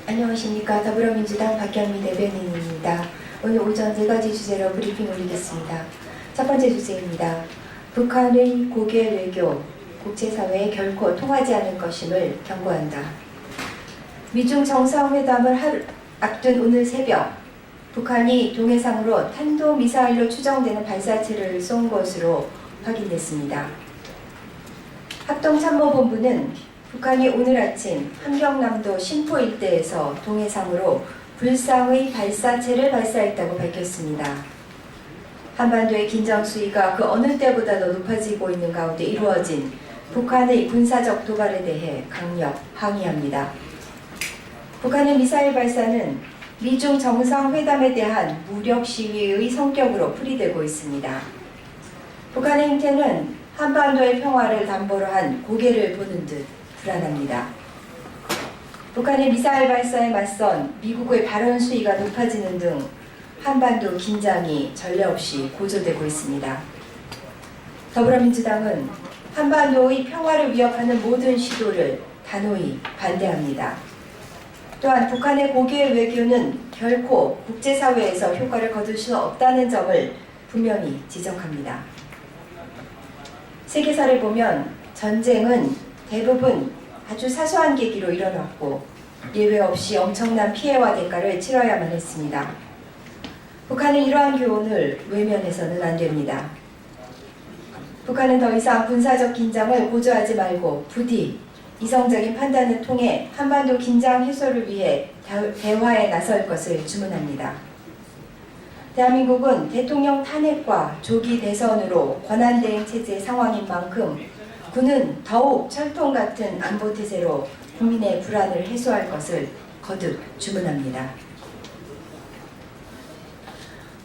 안녕하십니까. 더불어민주당 박경미 대변인입니다. 오늘 오전 4가지 주제로 브리핑 올리겠습니다. 첫 번째 주제입니다. 북한의 고개 외교, 국제사회에 결코 통하지 않을 것임을 경고한다. 미중 정상회담을 앞둔 오늘 새벽, 북한이 동해상으로 탄도미사일로 추정되는 발사체를 쏜 것으로 확인됐습니다. 합동참모본부는 북한이 오늘 아침 함경남도 신포 일대에서 동해상으로 불상의 발사체를 발사했다고 밝혔습니다. 한반도의 긴장 수위가 그 어느 때보다도 높아지고 있는 가운데 이루어진 북한의 군사적 도발에 대해 강력 항의합니다. 북한의 미사일 발사는 미중 정상회담에 대한 무력 시위의 성격으로 풀이되고 있습니다. 북한의 행태는 한반도의 평화를 담보로 한 고개를 보는 듯 불안합니다. 북한의 미사일 발사에 맞선 미국의 발언 수위가 높아지는 등 한반도 긴장이 전례 없이 고조되고 있습니다. 더불어민주당은 한반도의 평화를 위협하는 모든 시도를 단호히 반대합니다. 또한 북한의 고개 외교는 결코 국제사회에서 효과를 거둘 수 없다는 점을 분명히 지적합니다. 세계사를 보면 전쟁은 대부분 아주 사소한 계기로 일어났고 예외 없이 엄청난 피해와 대가를 치러야만 했습니다. 북한은 이러한 교훈을 외면해서는 안 됩니다. 북한은 더 이상 군사적 긴장을 고조하지 말고 부디 이성적인 판단을 통해 한반도 긴장 해소를 위해 대화에 나설 것을 주문합니다. 대한민국은 대통령 탄핵과 조기 대선으로 권한대행 체제 상황인 만큼 군은 더욱 철통 같은 안보태세로 국민의 불안을 해소할 것을 거듭 주문합니다.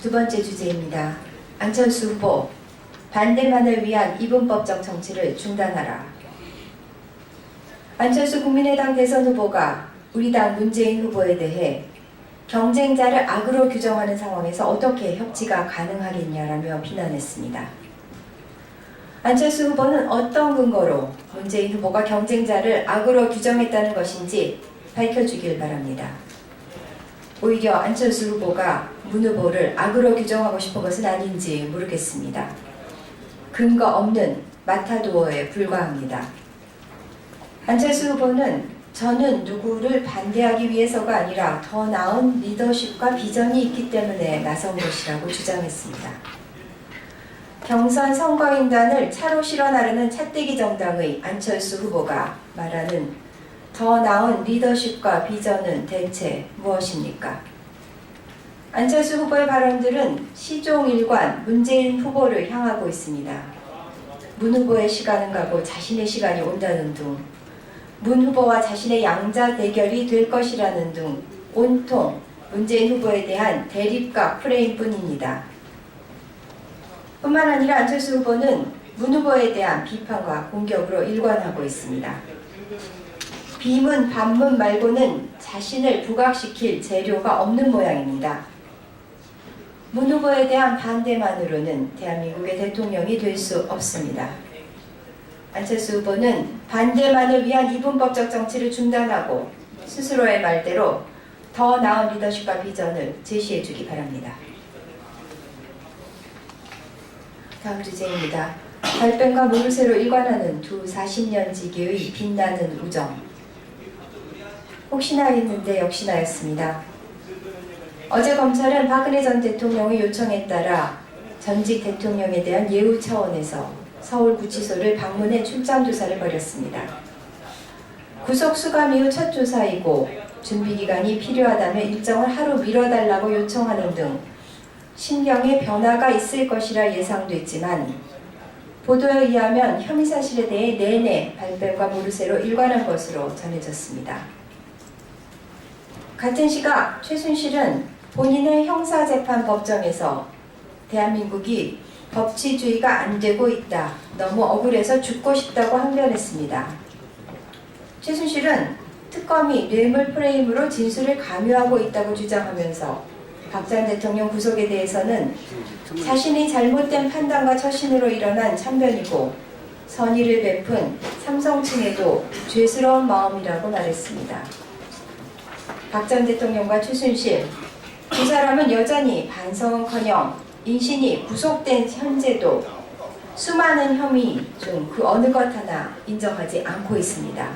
두 번째 주제입니다. 안철수 후보, 반대만을 위한 이분법적 정치를 중단하라. 안철수 국민의당 대선 후보가 우리 당 문재인 후보에 대해 경쟁자를 악으로 규정하는 상황에서 어떻게 협치가 가능하겠냐라며 비난했습니다. 안철수 후보는 어떤 근거로 문재인 후보가 경쟁자를 악으로 규정했다는 것인지 밝혀주길 바랍니다. 오히려 안철수 후보가 문 후보를 악으로 규정하고 싶은 것은 아닌지 모르겠습니다. 근거 없는 마타도어에 불과합니다. 안철수 후보는 저는 누구를 반대하기 위해서가 아니라 더 나은 리더십과 비전이 있기 때문에 나선 것이라고 주장했습니다. 경선 선거인단을 차로 실어 나르는 차떼기 정당의 안철수 후보가 말하는 더 나은 리더십과 비전은 대체 무엇입니까? 안철수 후보의 발언들은 시종일관 문재인 후보를 향하고 있습니다. 문 후보의 시간은 가고 자신의 시간이 온다는 둥, 문 후보와 자신의 양자 대결이 될 것이라는 등 온통 문재인 후보에 대한 대립각 프레임뿐입니다. 뿐만 아니라 안철수 후보는 문 후보에 대한 비판과 공격으로 일관하고 있습니다. 비문, 반문 말고는 자신을 부각시킬 재료가 없는 모양입니다. 문 후보에 대한 반대만으로는 대한민국의 대통령이 될 수 없습니다. 안철수 후보는 반대만을 위한 이분법적 정치를 중단하고 스스로의 말대로 더 나은 리더십과 비전을 제시해 주기 바랍니다. 다음 주제입니다. 발뺌과 모르쇠로 일관하는 두 40년 지기의 빛나는 우정. 혹시나 했는데 역시나였습니다. 어제 검찰은 박근혜 전 대통령의 요청에 따라 전직 대통령에 대한 예우 차원에서 서울구치소를 방문해 출장 조사를 벌였습니다. 구속 수감 이후 첫 조사이고 준비기간이 필요하다면 일정을 하루 미뤄달라고 요청하는 등 심경의 변화가 있을 것이라 예상됐지만 보도에 의하면 혐의 사실에 대해 내내 발뺌과 모르쇠로 일관한 것으로 전해졌습니다. 같은 시각 최순실은 본인의 형사재판법정에서 대한민국이 법치주의가 안 되고 있다. 너무 억울해서 죽고 싶다고 항변했습니다. 최순실은 특검이 뇌물 프레임으로 진술을 강요하고 있다고 주장하면서 박 전 대통령 구속에 대해서는 자신이 잘못된 판단과 처신으로 일어난 참변이고 선의를 베푼 삼성층에도 죄스러운 마음이라고 말했습니다. 박 전 대통령과 최순실 두 사람은 여전히 반성은커녕 인신이 구속된 현재도 수많은 혐의 중 그 어느 것 하나 인정하지 않고 있습니다.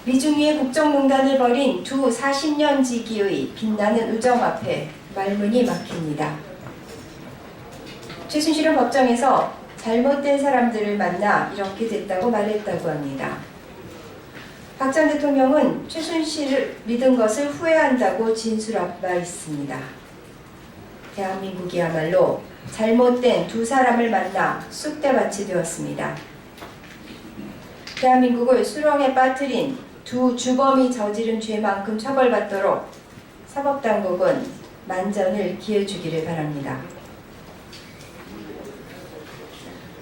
미중위의 국정농단을 벌인 두 40년 지기의 빛나는 우정 앞에 말문이 막힙니다. 최순실은 법정에서 잘못된 사람들을 만나 이렇게 됐다고 말했다고 합니다. 박 전 대통령은 최순실을 믿은 것을 후회한다고 진술한 바 있습니다. 대한민국이야말로 잘못된 두 사람을 만나 쑥대밭이 되었습니다. 대한민국을 수렁에 빠뜨린 두 주범이 저지른 죄만큼 처벌받도록 사법당국은 만전을 기해주기를 바랍니다.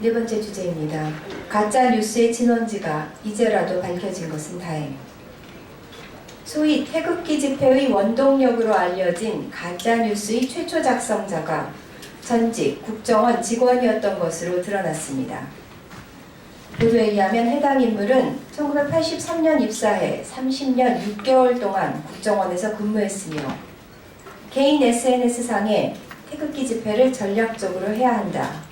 네 번째 주제입니다. 가짜 뉴스의 진원지가 이제라도 밝혀진 것은 다행. 소위 태극기 집회의 원동력으로 알려진 가짜 뉴스의 최초 작성자가 전직 국정원 직원이었던 것으로 드러났습니다. 보도에 의하면 해당 인물은 1983년 입사해 30년 6개월 동안 국정원에서 근무했으며 개인 SNS상에 태극기 집회를 전략적으로 해야 한다.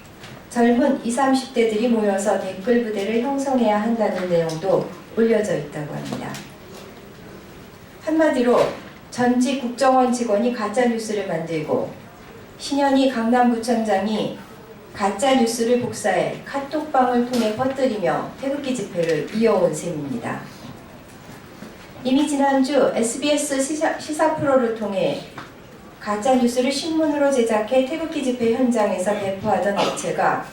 젊은 20, 30대들이 모여서 댓글 부대를 형성해야 한다는 내용도 올려져 있다고 합니다. 한마디로 전직 국정원 직원이 가짜뉴스를 만들고 신현희 강남구청장이 가짜뉴스를 복사해 카톡방을 통해 퍼뜨리며 태극기 집회를 이어온 셈입니다. 이미 지난주 SBS 시사 프로를 통해 가짜뉴스를 신문으로 제작해 태극기 집회 현장에서 배포하던 업체가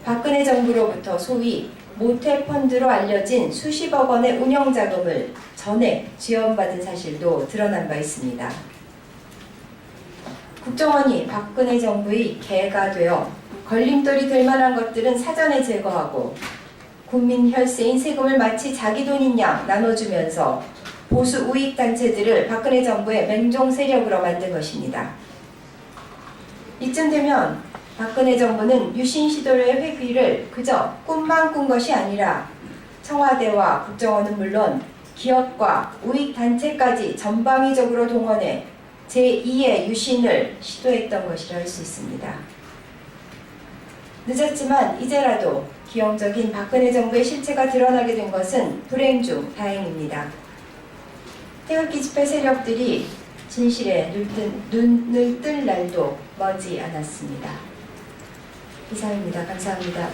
박근혜 정부로부터 소위 모태펀드로 알려진 수십억 원의 운영자금을 전액 지원받은 사실도 드러난 바 있습니다. 국정원이 박근혜 정부의 개가 되어 걸림돌이 될 만한 것들은 사전에 제거하고 국민 혈세인 세금을 마치 자기 돈인 양 나눠주면서 보수 우익 단체들을 박근혜 정부의 맹종 세력으로 만든 것입니다. 이쯤 되면 박근혜 정부는 유신 시도의 회귀를 그저 꿈만 꾼 것이 아니라 청와대와 국정원은 물론 기업과 우익 단체까지 전방위적으로 동원해 제2의 유신을 시도했던 것이라 할 수 있습니다. 늦었지만 이제라도 기형적인 박근혜 정부의 실체가 드러나게 된 것은 불행 중 다행입니다. 태극기 집회 세력들이 진실에 눈을 뜰 날도 머지 않았습니다. 이상입니다. 감사합니다.